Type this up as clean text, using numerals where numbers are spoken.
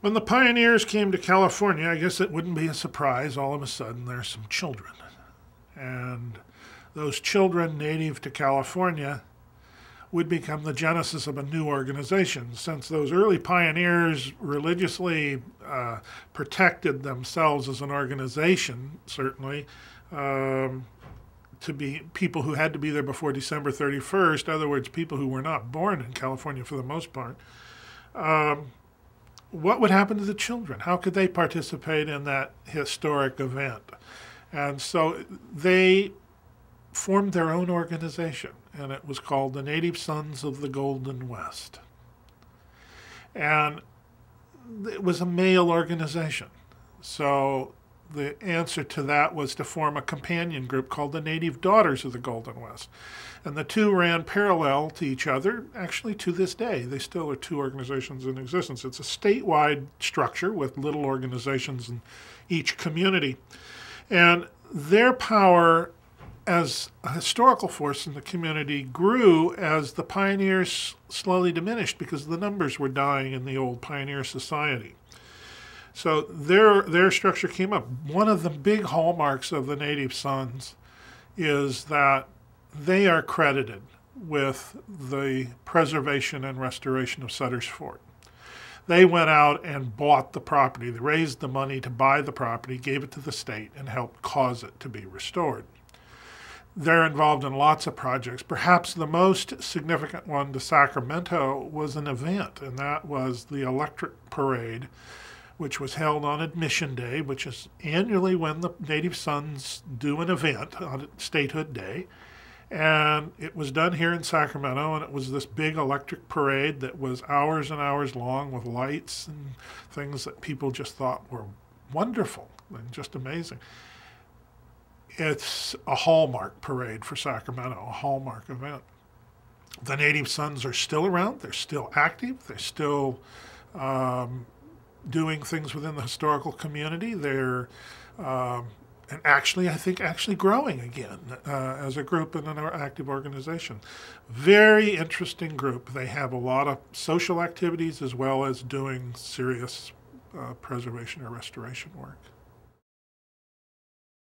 When the pioneers came to California, I guess it wouldn't be a surprise. All of a sudden, there's some children. And those children native to California would become the genesis of a new organization. Since those early pioneers religiously protected themselves as an organization, certainly, to be people who had to be there before December 31st, in other words, people who were not born in California for the most part, what would happen to the children? How could they participate in that historic event? And so they formed their own organization, and it was called the Native Sons of the Golden West. And it was a male organization. So the answer to that was to form a companion group called the Native Daughters of the Golden West. And the two ran parallel to each other, actually to this day. They still are two organizations in existence. It's a statewide structure with little organizations in each community. And their power as a historical force in the community grew as the pioneers slowly diminished because the numbers were dying in the old pioneer society. So their structure came up. One of the big hallmarks of the Native Sons is that they are credited with the preservation and restoration of Sutter's Fort. They went out and bought the property. They raised the money to buy the property, gave it to the state, and helped cause it to be restored. They're involved in lots of projects. Perhaps the most significant one to Sacramento was an event, and that was the Electric Parade, which was held on Admission Day, which is annually when the Native Sons do an event on Statehood Day. And it was done here in Sacramento, and it was this big electric parade that was hours and hours long with lights and things that people just thought were wonderful and just amazing. It's a hallmark parade for Sacramento, a hallmark event. The Native Sons are still around. They're still active. They're still doing things within the historical community. They're and actually, I think, growing again as a group and an active organization. Very interesting group. They have a lot of social activities as well as doing serious preservation or restoration work.